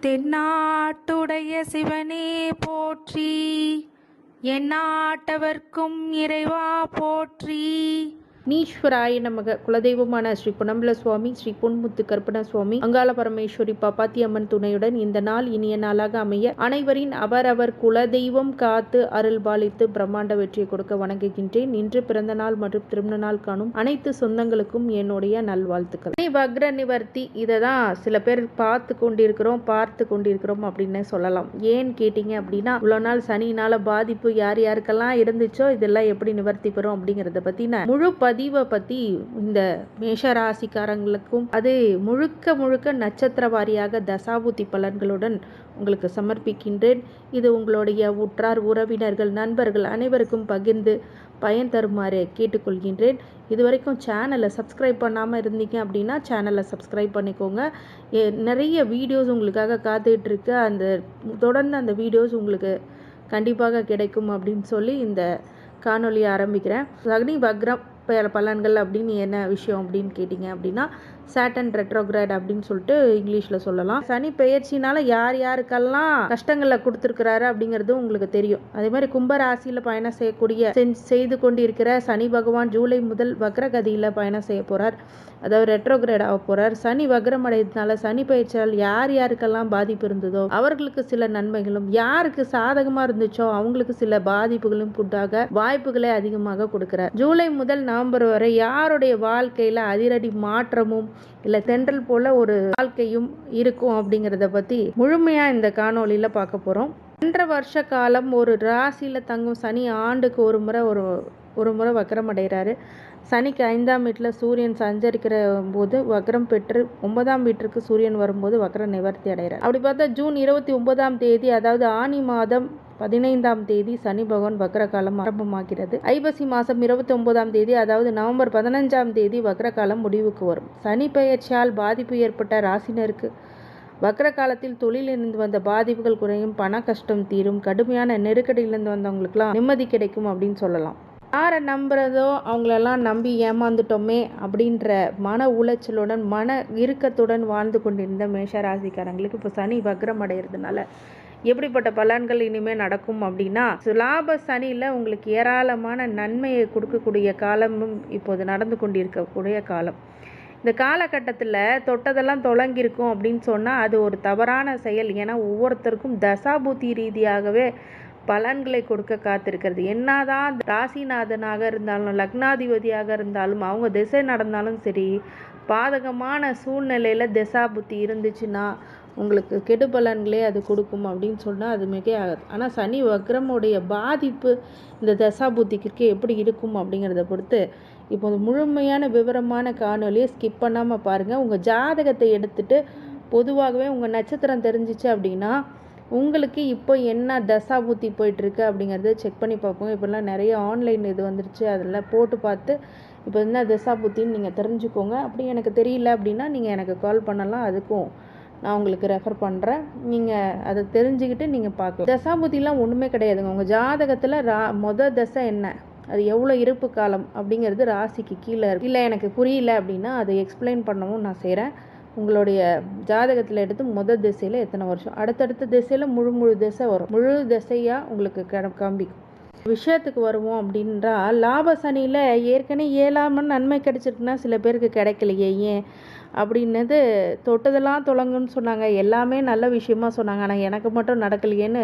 தென்னாட்டுடைய சிவனே போற்றி, எந்நாட்டவர்க்கும் இறைவா போற்றி. நீஸ்வராய நமக. குலதெய்வமான ஸ்ரீ பொன்னம்பல சுவாமி, ஸ்ரீ பொன்முத்து கருப்பண சுவாமி, அங்காள பரமேஸ்வரி பாப்பாத்தி அம்மன் துணையுடன் இந்த நாள் இனிய நாளாக அமைய அனைவரின் அவரவர் குலதெய்வம் காத்து அருள் பாலித்து பிரம்மாண்ட வெற்றியை கொடுக்க வணங்குகின்றேன். இன்று பிறந்த நாள் மற்றும் திருமண நாள் காணும் அனைத்து சொந்தங்களுக்கும் என்னுடைய நல்வாழ்த்துக்கள். வக்ர நிவர்த்தி, இதை தான் சில பேர் பார்த்து கொண்டிருக்கிறோம் அப்படின்னு சொல்லலாம். ஏன்னு கேட்டீங்க அப்படின்னா, இவ்வளோ நாள் சனினால பாதிப்பு யார் யாருக்கெல்லாம் இருந்துச்சோ இதெல்லாம் எப்படி நிவர்த்தி பெறும் அப்படிங்கிறத பற்றின முழு பதிவை பற்றி இந்த மேஷராசிக்காரங்களுக்கும் அது முழுக்க நட்சத்திர வாரியாக தசாபுத்தி பலன்களுடன் உங்களுக்கு சமர்ப்பிக்கின்றேன். இது உங்களுடைய உற்றார் உறவினர்கள் நண்பர்கள் அனைவருக்கும் பகிர்ந்து பயன் தருமாறு கேட்டுக்கொள்கின்றேன். இதுவரைக்கும் சேனலை சப்ஸ்கிரைப் பண்ணாமல் இருந்தீங்க அப்படின்னா சேனலை சப்ஸ்கிரைப் பண்ணிக்கோங்க. நிறைய வீடியோஸ் உங்களுக்காக காத்துட்ருக்கு. தொடர்ந்து அந்த வீடியோஸ் உங்களுக்கு கண்டிப்பாக கிடைக்கும் அப்படின்னு சொல்லி இந்த காணொலியை ஆரம்பிக்கிறேன். சனி வக்ரம் பலன்கள் அப்படின்னு என்ன விஷயம் அப்படின்னு கேட்டிங்க அப்படின்னா, சாட்டன் ரெட்ரோகிரேட் அப்படின்னு சொல்லிட்டு இங்கிலீஷில் சொல்லலாம். சனி பெயர்ச்சினால யார் யாருக்கெல்லாம் கஷ்டங்களை கொடுத்துருக்கிறாரு அப்படிங்கிறது உங்களுக்கு தெரியும். அதே மாதிரி கும்பராசியில் பயணம் செய்து கொண்டிருக்கிற சனி பகவான் ஜூலை முதல் வக்ரகதியில் பயணம் செய்ய போகிறார். அதாவது ரெட்ரோகிரேட் ஆக போகிறார். சனி வக்ரம் அடைந்ததுனால சனி பயிற்சியால் யார் யாருக்கெல்லாம் பாதிப்பு இருந்ததோ அவர்களுக்கு சில நன்மைகளும், யாருக்கு சாதகமாக இருந்துச்சோ அவங்களுக்கு சில பாதிப்புகளும் உண்டாக வாய்ப்புகளை அதிகமாக கொடுக்கிறார். ஜூலை முதல் நவம்பர் வரை யாருடைய வாழ்க்கையில் அதிரடி மாற்றமும் இல்லை தென்றல் போல ஒரு வாழ்க்கையும் இருக்கும் அப்படிங்கிறத பற்றி முழுமையாக இந்த காணொலியில் பார்க்க போகிறோம். 2.5 வருஷ காலம் ஒரு ராசியில் தங்கும் சனி ஆண்டுக்கு ஒரு முறை வக்ரம் அடைகிறாரு. சனிக்கு 5ஆம் வீட்டில் சூரியன் சஞ்சரிக்கிற போது வக்ரம் பெற்று 9ஆம் வீட்டிற்கு சூரியன் வரும்போது வக்ர நிவர்த்தி அடைகிறார். அப்படி பார்த்தா ஜூன் 29ஆம் தேதி, அதாவது ஆனி மாதம் 15ஆம் தேதி சனி பகவான் வக்ர காலம் ஆரம்பமாகிறது. ஐப்பசி மாதம் 29ஆம் தேதி, அதாவது நவம்பர் 15ஆம் தேதி வக்ர காலம் முடிவுக்கு வரும். சனி பெயர்ச்சியால் பாதிப்பு ஏற்பட்ட ராசினருக்கு வக்ர காலத்தில் தொழிலிருந்து வந்த பாதிப்புகள் குறையும், பண கஷ்டம் தீரும், கடுமையான நெருக்கடியிலிருந்து வந்தவங்களுக்குலாம் நிம்மதி கிடைக்கும் அப்படின்னு சொல்லலாம். யாரை நம்புறதோ அவங்களெல்லாம் நம்பி ஏமாந்துட்டோமே அப்படின்ற மன உளைச்சலுடன் மன இறுக்கத்துடன் வாழ்ந்து கொண்டிருந்த மேஷராசிக்காரங்களுக்கு இப்போ சனி வக்ரம் அடைகிறதுனால எப்படிப்பட்ட பலன்கள் இனிமேல் நடக்கும் அப்படின்னா, லாப சனியில் உங்களுக்கு ஏராளமான நன்மையை கொடுக்கக்கூடிய காலமும் இப்போது நடந்து கொண்டிருக்கக்கூடிய காலம். இந்த காலகட்டத்தில் தொட்டதெல்லாம் தொடங்கியிருக்கும் அப்படின்னு சொன்னால் அது ஒரு தவறான செயல். ஏன்னா ஒவ்வொருத்தருக்கும் தசாபுத்தி ரீதியாகவே பலன்களை கொடுக்க காத்திருக்கிறது. என்னதான் ராசிநாதனாக இருந்தாலும் லக்னாதிபதியாக இருந்தாலும் அவங்க திசை நடந்தாலும் சரி, பாதகமான சூழ்நிலையில் தசாபுத்தி இருந்துச்சுன்னா உங்களுக்கு கெடு பலன்களே அது கொடுக்கும் அப்படின்னு சொன்னால் அது மிக ஆகாது. ஆனால் சனி வக்ரமுடைய பாதிப்பு இந்த தசாபுத்திக்கு எப்படி இருக்கும் அப்படிங்கிறத பொறுத்து இப்போது முழுமையான விவரமான காணொலியை ஸ்கிப் பண்ணாமல் பாருங்கள். உங்கள் ஜாதகத்தை எடுத்துகிட்டு பொதுவாகவே உங்கள் நட்சத்திரம் தெரிஞ்சிச்சு அப்படின்னா உங்களுக்கு இப்போ என்ன தசாபுத்தி போயிட்டுருக்கு அப்படிங்கிறத செக் பண்ணி பார்ப்போம். இப்போல்லாம் நிறைய ஆன்லைன் இது வந்துருச்சு, அதில் போட்டு பார்த்து இப்போ என்ன தசாபுத்தின்னு நீங்கள் தெரிஞ்சுக்கோங்க. அப்படி எனக்கு தெரியல அப்படின்னா நீங்கள் எனக்கு கால் பண்ணலாம், அதுக்கும் நான் உங்களுக்கு ரெஃபர் பண்ணுறேன். நீங்கள் அதை தெரிஞ்சுக்கிட்டு நீங்கள் பார்க்கலாம். தசாபுத்திலாம் ஒன்றுமே கிடையாதுங்க. உங்கள் ஜாதகத்தில் மொதல் தசை என்ன, அது எவ்வளோ இருப்பு காலம் அப்படிங்கிறது ராசிக்கு கீழே இல்லை எனக்கு புரியல அப்படின்னா அதை எக்ஸ்பிளைன் பண்ணவும் நான் செய்கிறேன். உங்களுடைய ஜாதகத்தில் எடுத்து முதல் திசையில் எத்தனை வருஷம், அடுத்தடுத்த திசையில் முழு திசை வரும். முழு திசையாக உங்களுக்கு காண்பிக்கும். விஷயத்துக்கு வருவோம் அப்படின்றா, லாப சனியில் ஏற்கனவே 7ஆம் நன்மை கிடைச்சிருக்குன்னா சில பேருக்கு கிடைக்கலையே ஏன் அப்படின்னது, தொட்டதெல்லாம் தொடங்குன்னு சொன்னாங்க, எல்லாமே நல்ல விஷயமா சொன்னாங்க, ஆனால் எனக்கு மட்டும் நடக்கலையேன்னு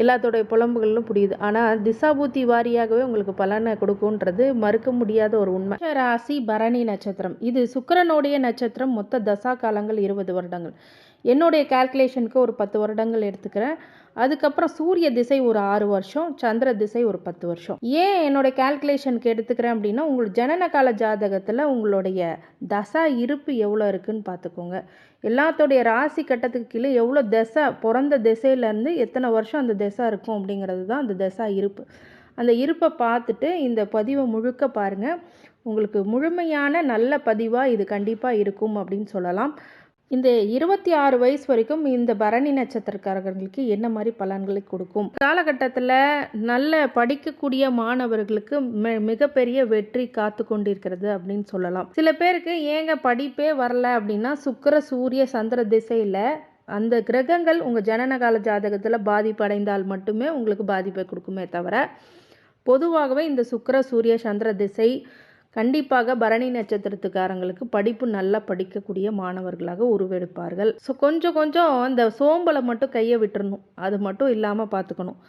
எல்லாத்தோடைய புலம்புகளும் புரியுது. ஆனால் திசாபூத்தி வாரியாகவே உங்களுக்கு பலனை கொடுக்குன்றது மறுக்க முடியாத ஒரு உண்மை. ராசி பரணி நட்சத்திரம், இது சுக்கிரனுடைய நட்சத்திரம். மொத்த தசா காலங்கள் 20 வருடங்கள். என்னுடைய கால்குலேஷனுக்கு ஒரு 10 வருடங்கள் எடுத்துக்கிறேன். அதுக்கப்புறம் சூரிய திசை ஒரு 6 வருஷம், சந்திர திசை ஒரு 10 வருஷம். ஏன் என்னுடைய கால்குலேஷனுக்கு எடுத்துக்கிறேன் அப்படின்னா, உங்களோட ஜனன கால ஜாதகத்தில் உங்களுடைய தசா இருப்பு எவ்வளோ இருக்குன்னு பார்த்துக்கோங்க. எல்லாத்தோடைய ராசி கட்டத்துக்கு கீழே எவ்வளோ தசை, பிறந்த திசையிலேருந்து எத்தனை வருஷம் அந்த தசை இருக்கும் அப்படிங்கிறது தான் அந்த தசா இருப்பு. அந்த இருப்பை பார்த்துட்டு இந்த பதிவை முழுக்க பாருங்கள். உங்களுக்கு முழுமையான நல்ல பதிவாக இது கண்டிப்பாக இருக்கும் அப்படின்னு சொல்லலாம். இந்த 26 வயசு வரைக்கும் இந்த பரணி நட்சத்திரக்காரர்களுக்கு என்ன மாதிரி பலன்களை கொடுக்கும்? காலகட்டத்தில் நல்ல படிக்கக்கூடிய மாணவர்களுக்கு மிகப்பெரிய வெற்றி காத்து கொண்டிருக்கிறது அப்படின்னு சொல்லலாம். சில பேருக்கு ஏங்க படிப்பே வரல அப்படின்னா, சுக்கிர சூரிய சந்திர திசையில் அந்த கிரகங்கள் உங்கள் ஜனனகால ஜாதகத்தில் பாதிப்படைந்தால் மட்டுமே உங்களுக்கு பாதிப்பை கொடுக்குமே தவிர, பொதுவாகவே இந்த சுக்கிர சூரிய சந்திர திசை கண்டிப்பாக பரணி நட்சத்திரத்துக்காரங்களுக்கு படிப்பு நல்லா படிக்கக்கூடிய மாணவர்களாக உருவெடுப்பார்கள். ஸோ கொஞ்சம் கொஞ்சம் அந்த சோம்பலை மட்டும் கையை விட்டுறணும், அது மட்டும் இல்லாமல் பார்த்துக்கணும்.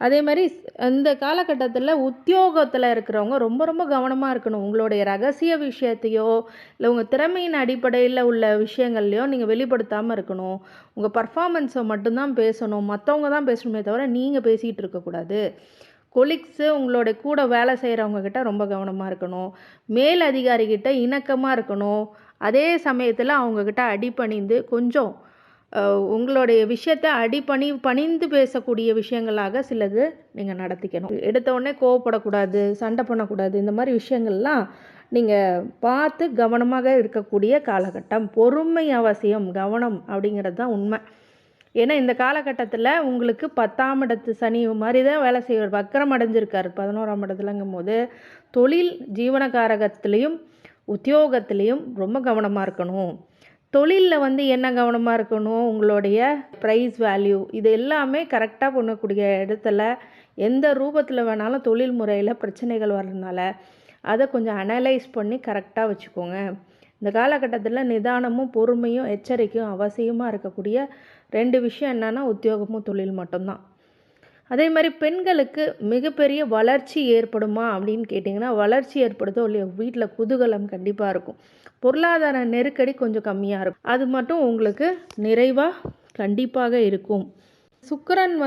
அதே மாதிரி இந்த காலகட்டத்தில் உத்தியோகத்தில் இருக்கிறவங்க ரொம்ப ரொம்ப கவனமாக இருக்கணும். உங்களுடைய ரகசிய விஷயத்தையோ இல்லை உங்கள் திறமையின் அடிப்படையில் உள்ள விஷயங்கள்லையோ நீங்கள் வெளிப்படுத்தாமல் இருக்கணும். உங்கள் பர்ஃபார்மன்ஸை மட்டும்தான் பேசணும், மற்றவங்க தான் பேசணுமே தவிர நீங்கள் பேசிகிட்டு இருக்கக்கூடாது. கொலீக்ஸு உங்களோட கூட வேலை செய்கிறவங்கக்கிட்ட ரொம்ப கவனமாக இருக்கணும். மேல் அதிகாரிகிட்ட இணக்கமாக இருக்கணும். அதே சமயத்தில் அவங்கக்கிட்ட அடிபணிந்து கொஞ்சம் உங்களுடைய விஷயத்தை பணிந்து பேசக்கூடிய விஷயங்களாக சிலது நீங்கள் நடத்திக்கணும். எடுத்த உடனே கோவப்படக்கூடாது, சண்டை பண்ணக்கூடாது. இந்த மாதிரி விஷயங்கள்லாம் நீங்கள் பார்த்து கவனமாக இருக்கக்கூடிய காலகட்டம். பொறுமை அவசியம், கவனம் அப்படிங்கிறது தான் உண்மை. ஏன்னா இந்த காலகட்டத்தில் உங்களுக்கு 10ஆம் இடத்து சனி மாதிரி தான் வேலை செய்வார். வக்கரம் அடைஞ்சிருக்கார் 11ஆம் இடத்துலங்கும் போது தொழில் ஜீவனகாரகத்திலையும் உத்தியோகத்திலையும் ரொம்ப கவனமாக இருக்கணும். தொழிலில் என்ன கவனமாக இருக்கணும், உங்களுடைய ப்ரைஸ் வேல்யூ இது எல்லாமே கரெக்டாக பண்ணக்கூடிய இடத்துல எந்த ரூபத்தில் வேணாலும் தொழில் முறையில் பிரச்சனைகள் வர்றதுனால அதை கொஞ்சம் அனலைஸ் பண்ணி கரெக்டாக வச்சுக்கோங்க. இந்த காலகட்டத்தில் நிதானமும் பொறுமையும் எச்சரிக்கையும் அவசியமாக இருக்கக்கூடிய 2 விஷயம் என்னென்னா உத்தியோகமும் தொழில் மட்டும்தான். அதே மாதிரி பெண்களுக்கு மிகப்பெரிய வளர்ச்சி ஏற்படுமா அப்படின்னு கேட்டிங்கன்னா, வளர்ச்சி ஏற்படுதோ இல்லையோ வீட்டில் குதூகலம் கண்டிப்பாக இருக்கும். பொருளாதார நெருக்கடி கொஞ்சம் கம்மியாக இருக்கும். அது மட்டும் உங்களுக்கு நிறைவாக கண்டிப்பாக இருக்கும். சுக்கிரன்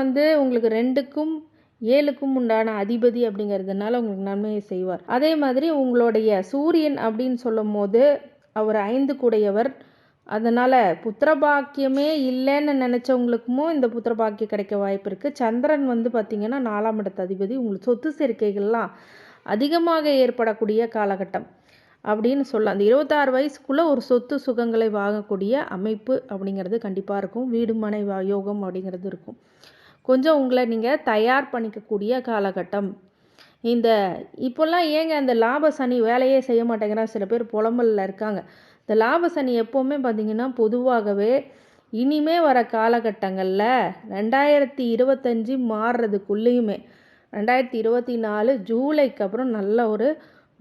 உங்களுக்கு 2க்கும் 7க்கும் உண்டான அதிபதி அப்படிங்கிறதுனால உங்களுக்கு நன்மையை செய்வார். அதே மாதிரி உங்களுடைய சூரியன் அப்படின்னு சொல்லும் போது அவர் 5 கூடையவர். அதனால் புத்திரபாக்கியமே இல்லைன்னு நினச்சவங்களுக்குமோ இந்த புத்திரபாக்கியம் கிடைக்க வாய்ப்பு இருக்குது. சந்திரன் பார்த்திங்கன்னா 4ஆம் இடத்து அதிபதி. உங்களுக்கு சொத்து சேர்க்கைகள்லாம் அதிகமாக ஏற்படக்கூடிய காலகட்டம் அப்படின்னு சொல்லலாம். அந்த 26 வயசுக்குள்ளே ஒரு சொத்து சுகங்களை வாங்கக்கூடிய அமைப்பு அப்படிங்கிறது கண்டிப்பாக இருக்கும். வீடு மனை யோகம் அப்படிங்கிறது இருக்கும். கொஞ்சம் உங்களை நீங்கள் தயார் பண்ணிக்கக்கூடிய காலகட்டம். இப்போல்லாம் ஏங்க அந்த லாப சனி வேலையே செய்ய மாட்டேங்கிறாங்க, சில பேர் புலம்பலில் இருக்காங்க. இந்த லாப சனி எப்போவுமே பார்த்திங்கன்னா பொதுவாகவே இனிமே வர காலகட்டங்களில் 2025 மாறுறதுக்குள்ளேயுமே 2024 ஜூலைக்கு அப்புறம் நல்ல ஒரு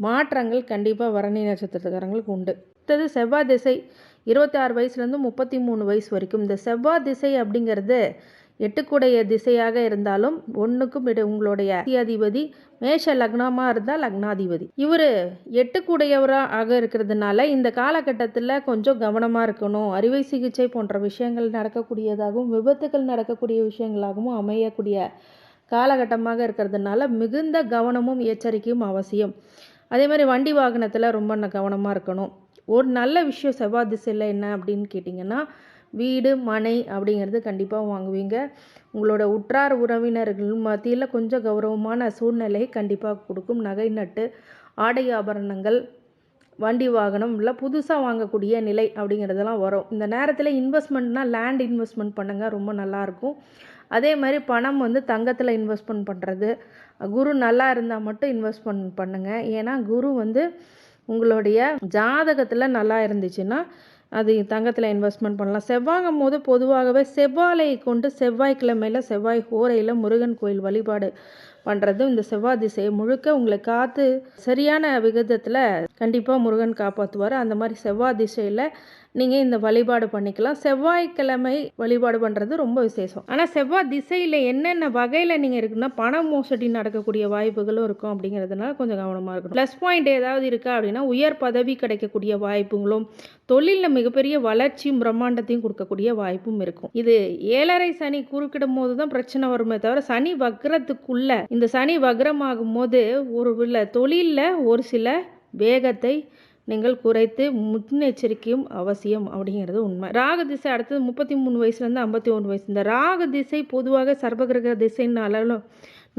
மாற்றங்கள் கண்டிப்பாக பரணி நட்சத்திரக்காரங்களுக்கு உண்டு. அடுத்தது செவ்வாய் திசை 26 வயசுலேருந்து 33 வயசு வரைக்கும். இந்த செவ்வாய் திசை அப்படிங்கிறது 8 திசையாக இருந்தாலும் 1க்கும் உங்களுடைய அதிபதி மேஷ லக்னமாக இருந்தால் லக்னாதிபதி. இவர் 8 இருக்கிறதுனால இந்த காலகட்டத்தில் கொஞ்சம் கவனமாக இருக்கணும். அறுவை சிகிச்சை போன்ற விஷயங்கள் நடக்கக்கூடியதாகவும் விபத்துகள் நடக்கக்கூடிய விஷயங்களாகவும் அமையக்கூடிய காலகட்டமாக இருக்கிறதுனால மிகுந்த கவனமும் எச்சரிக்கையும் அவசியம். அதே மாதிரி வண்டி வாகனத்தில் ரொம்ப கவனமாக இருக்கணும். ஒரு நல்ல விஷயம் செவ்வாய் திசையில் என்ன அப்படின்னு கேட்டிங்கன்னா, வீடு மனை அப்படிங்கிறது கண்டிப்பாக வாங்குவீங்க. உங்களோட உற்றார் உறவினர்கள் மத்தியில் கொஞ்சம் கௌரவமான சூழ்நிலை கண்டிப்பாக கொடுக்கும். நகை நட்டு ஆடை ஆபரணங்கள் வண்டி வாகனம் இல்லை புதுசாக வாங்கக்கூடிய நிலை அப்படிங்கிறதெல்லாம் வரும். இந்த நேரத்தில் இன்வெஸ்ட்மெண்ட்னால் லேண்ட் இன்வெஸ்ட்மெண்ட் பண்ணுங்கள், ரொம்ப நல்லாயிருக்கும். அதே மாதிரி பணம் தங்கத்தில் இன்வெஸ்ட்மெண்ட் பண்ணுறது, குரு நல்லா இருந்தால் மட்டும் இன்வெஸ்ட்மெண்ட் பண்ணுங்கள். ஏன்னா குரு உங்களுடைய ஜாதகத்தில் நல்லா இருந்துச்சுன்னா அது தங்கத்தில் இன்வெஸ்ட்மெண்ட் பண்ணலாம். செவ்வாய்ங்கும் போது பொதுவாகவே செவ்வாழையை கொண்டு செவ்வாய்க்கிழமையில் செவ்வாய் ஹோரையில் முருகன் கோயில் வழிபாடு பண்ணுறது இந்த செவ்வாய் திசையை முழுக்க உங்களை காத்து சரியான விகிதத்தில் கண்டிப்பாக முருகன் காப்பாற்றுவார். அந்த மாதிரி செவ்வாய் திசையில் நீங்கள் இந்த வழிபாடு பண்ணிக்கலாம். செவ்வாய்க்கிழமை வழிபாடு பண்ணுறது ரொம்ப விசேஷம். ஆனால் செவ்வாய் திசையில் என்னென்ன வகையில் நீங்கள் இருக்குன்னா பண மோசடி நடக்கக்கூடிய வாய்ப்புகளும் இருக்கும். அப்படிங்கிறதுனால கொஞ்சம் கவனமாக இருக்கணும். ப்ளஸ் பாயிண்ட் ஏதாவது இருக்கா அப்படின்னா உயர் பதவி கிடைக்கக்கூடிய வாய்ப்புகளும் தொழிலில் மிகப்பெரிய வளர்ச்சியும் பிரம்மாண்டத்தையும் கொடுக்கக்கூடிய வாய்ப்பும் இருக்கும். இது 7.5 சனி குறுக்கிடும் போது தான் பிரச்சனை வருமே தவிர சனி வக்ரத்துக்குள்ள இந்த சனி வக்ரமாகும் போது ஒரு தொழிலில் ஒரு சில வேகத்தை நீங்கள் குறைத்து முன்னெச்சரிக்கையும் அவசியம் அப்படிங்கிறது உண்மை. ராகு திசை அடுத்தது 33 வயசுலேருந்து 51 வயசு. இந்த ராகு திசை பொதுவாக சர்வகிரக திசைன்னாலும்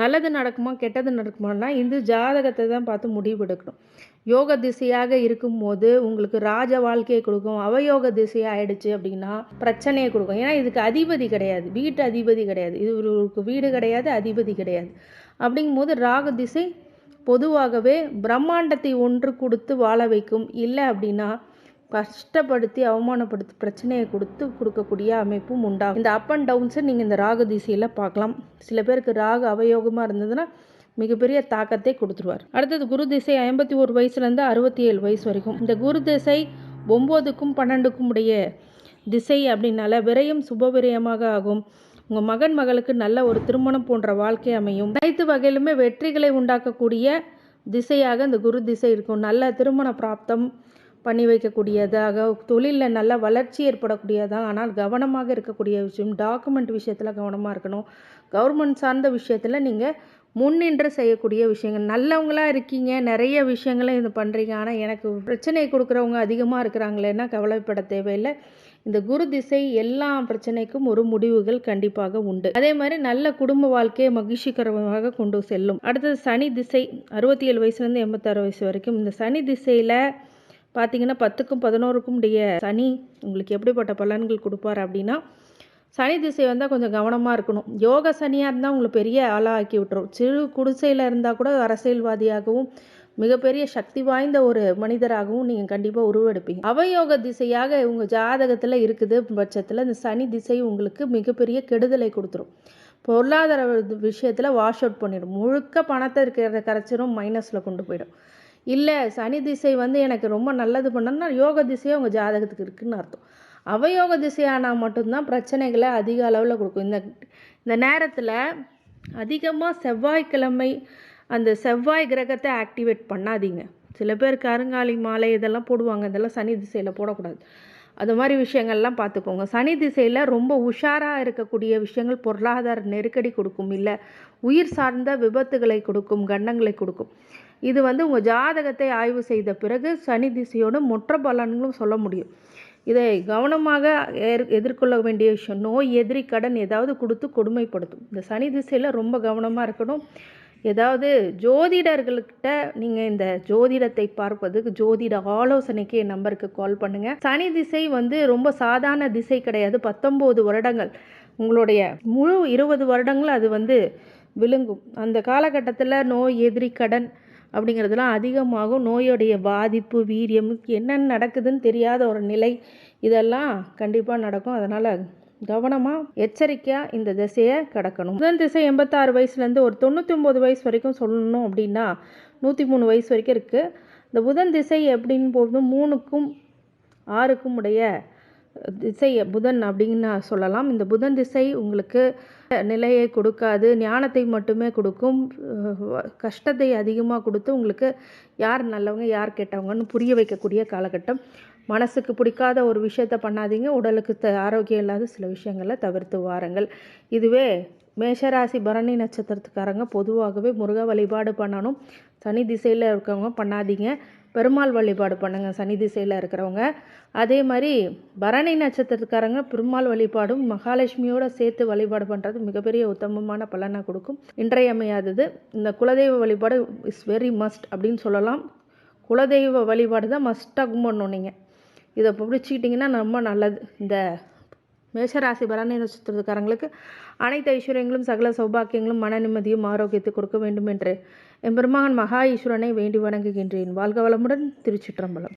நல்லது நடக்குமா கெட்டது நடக்குமானா இந்த ஜாதகத்தை தான் பார்த்து முடிவெடுக்கணும். யோக திசையாக இருக்கும்போது உங்களுக்கு ராஜ வாழ்க்கையை கொடுக்கும். அவயோக திசை ஆயிடுச்சு அப்படின்னா பிரச்சனையை கொடுக்கும். ஏன்னா இதுக்கு அதிபதி கிடையாது, வீட்டு அதிபதி கிடையாது, இது ஒரு வீடு கிடையாது, அதிபதி கிடையாது. அப்படிங்கும்போது ராகு திசை பொதுவாகவே பிரம்மாண்டத்தை ஒன்று கொடுத்து வாழ வைக்கும். இல்லை அப்படின்னா கஷ்டப்படுத்தி அவமானப்படுத்தி பிரச்சனையை கொடுக்கக்கூடிய அமைப்பும் உண்டாகும். இந்த அப் அண்ட் டவுன்ஸை நீங்கள் இந்த ராகு திசையில் பார்க்கலாம். சில பேருக்கு ராகு அவயோகமாக இருந்ததுன்னா மிகப்பெரிய தாக்கத்தை கொடுத்துருவார். அடுத்தது குரு திசை 51 வயசுலேருந்து 67 வயசு வரைக்கும். இந்த குரு திசை 9க்கும் 12க்கும் உடைய திசை அப்படின்னால விரயம் சுபவிரயமாக ஆகும். உங்கள் மகன் மகளுக்கு நல்ல ஒரு திருமணம் போன்ற வாழ்க்கை அமையும். அனைத்து வகையிலுமே வெற்றிகளை உண்டாக்கக்கூடிய திசையாக இந்த குரு திசை இருக்கும். நல்ல திருமண பிராப்தம் பண்ணி வைக்கக்கூடியதாக, தொழிலில் நல்ல வளர்ச்சி ஏற்படக்கூடியதாக, ஆனால் கவனமாக இருக்கக்கூடிய விஷயம் டாக்குமெண்ட் விஷயத்தில் கவனமாக இருக்கணும். கவர்மெண்ட் சார்ந்த விஷயத்தில் நீங்கள் முன்னின்று செய்யக்கூடிய விஷயங்கள். நல்லவங்களாக இருக்கீங்க, நிறைய விஷயங்களை இது பண்ணுறீங்க, ஆனால் எனக்கு பிரச்சனை கொடுக்குறவங்க அதிகமாக இருக்கிறாங்களேன்னா கவலைப்பட தேவையில்லை. இந்த குரு திசை எல்லா பிரச்சனைக்கும் ஒரு முடிவுகள் கண்டிப்பாக உண்டு. அதே மாதிரி நல்ல குடும்ப வாழ்க்கையை மகிழ்ச்சிகரமாக கொண்டு செல்லும். அடுத்தது சனி திசை 67 வயசுலேருந்து 86 வயசு வரைக்கும். இந்த சனி திசையில் பார்த்தீங்கன்னா 10க்கும் 11க்கும் உடைய சனி உங்களுக்கு எப்படிப்பட்ட பலன்கள் கொடுப்பார் அப்படின்னா, சனி திசை வந்தால் கொஞ்சம் கவனமாக இருக்கணும். யோக சனியாக இருந்தால் உங்களை பெரிய ஆளாக ஆக்கி விட்டுரும். சிறு குடிசையில் இருந்தால் கூட அரசியல்வாதியாகவும் மிகப்பெரிய சக்தி வாய்ந்த ஒரு மனிதராகவும் நீங்கள் கண்டிப்பாக உருவெடுப்பீங்க. அவயோக திசையாக உங்கள் ஜாதகத்தில் இருக்குது பட்சத்தில் இந்த சனி திசை உங்களுக்கு மிகப்பெரிய கெடுதலை கொடுத்துரும். பொருளாதார விஷயத்தில் வாஷ் அவுட் பண்ணிடும். முழுக்க பணத்தை இருக்கிறத கரைச்சிரும், மைனஸில் கொண்டு போயிடும். இல்லை சனி திசை எனக்கு ரொம்ப நல்லது பண்ணணும்னா யோக திசையே உங்கள் ஜாதகத்துக்கு இருக்குதுன்னு அர்த்தம். அவயோக திசையானால் மட்டும்தான் பிரச்சனைகளை அதிக அளவில் கொடுக்கும். இந்த நேரத்தில் அதிகமாக செவ்வாய்க்கிழமை அந்த செவ்வாய் கிரகத்தை ஆக்டிவேட் பண்ணாதீங்க. சில பேர் கருங்காலி மாலை இதெல்லாம் போடுவாங்க, இதெல்லாம் சனி திசையில் போடக்கூடாது. அது மாதிரி விஷயங்கள்லாம் பார்த்துக்கோங்க. சனி திசையில் ரொம்ப உஷாராக இருக்கக்கூடிய விஷயங்கள் பொருளாதார நெருக்கடி கொடுக்கும், இல்லை உயிர் சார்ந்த விபத்துகளை கொடுக்கும், கண்டங்களை கொடுக்கும். இது உங்கள் ஜாதகத்தை ஆய்வு செய்த பிறகு சனி திசையோட மொற்ற பலன்களும் சொல்ல முடியும். இதை கவனமாக எதிர்கொள்ள வேண்டிய விஷயம். நோய், எதிரி, கடன் ஏதாவது கொடுத்து கொடுமைப்படுத்தும். இந்த சனி திசையில் ரொம்ப கவனமாக இருக்கணும். ஏதாவது ஜோதிடர்கள்கிட்ட நீங்கள் இந்த ஜோதிடத்தை பார்ப்பதுக்கு ஜோதிட ஆலோசனைக்கு என் நம்பருக்கு கால் பண்ணுங்கள். சனி திசை ரொம்ப சாதாரண திசை கிடையாது. 19 வருடங்கள் உங்களுடைய முழு 20 வருடங்கள் அது விழுங்கும். அந்த காலகட்டத்தில் நோய், எதிரி, கடன் அப்படிங்கிறதுலாம் அதிகமாகும். நோயுடைய பாதிப்பு, வீரியம், என்னென்ன நடக்குதுன்னு தெரியாத ஒரு நிலை, இதெல்லாம் கண்டிப்பாக நடக்கும். அதனால் கவனமாக எச்சரிக்கையாக இந்த திசையை கடக்கணும். புதன் திசை 86 வயசுலேருந்து ஒரு 99 வயசு வரைக்கும் சொல்லணும் அப்படின்னா 103 வயசு வரைக்கும் இருக்குது. இந்த புதன் திசை எப்படின்னு போது 3க்கும் 6க்கும் உடைய திசை புதன் அப்படின்னு சொல்லலாம். இந்த புதன் திசை உங்களுக்கு நிலையை கொடுக்காது, ஞானத்தை மட்டுமே கொடுக்கும். கஷ்டத்தை அதிகமாக கொடுத்து உங்களுக்கு யார் நல்லவங்க யார் கெட்டவங்கன்னு புரிய வைக்கக்கூடிய காலகட்டம். மனசுக்கு பிடிக்காத ஒரு விஷயத்த பண்ணாதீங்க. உடலுக்கு ஆரோக்கியம் இல்லாத சில விஷயங்களை தவிர்த்து வாருங்கள். இதுவே மேஷராசி பரணி நட்சத்திரத்துக்காரங்க பொதுவாகவே முருக வழிபாடு பண்ணணும். சனி திசையில் இருக்கிறவங்க பண்ணாதீங்க. பெருமாள் வழிபாடு பண்ணுங்கள் சனி திசையில் இருக்கிறவங்க. அதே மாதிரி பரணி நட்சத்திரத்துக்காரங்க பெருமாள் வழிபாடும் மகாலட்சுமியோடு சேர்த்து வழிபாடு பண்ணுறது மிகப்பெரிய உத்தமமான பலனை கொடுக்கும். இன்றையமையாதது இந்த குலதெய்வ வழிபாடு இஸ் வெரி மஸ்ட் அப்படின்னு சொல்லலாம். குலதெய்வ வழிபாடு தான் மஸ்ட்டாக கும்பிடணும். நீங்கள் இதை பிடிச்சிக்கிட்டிங்கன்னா ரொம்ப நல்லது. இந்த மேஷராசி பரணி நட்சத்திரக்காரங்களுக்கு அனைத்து ஐஸ்வர்யங்களும் சகல சௌபாக்கியங்களும் மன நிம்மதியும் ஆரோக்கியத்தை கொடுக்க வேண்டும் என்று எம்பெருமான் மகா ஈஸ்வரனை வேண்டி வணங்குகின்றேன். வாழ்க வளமுடன். திருச்சிற்றம்பலம்.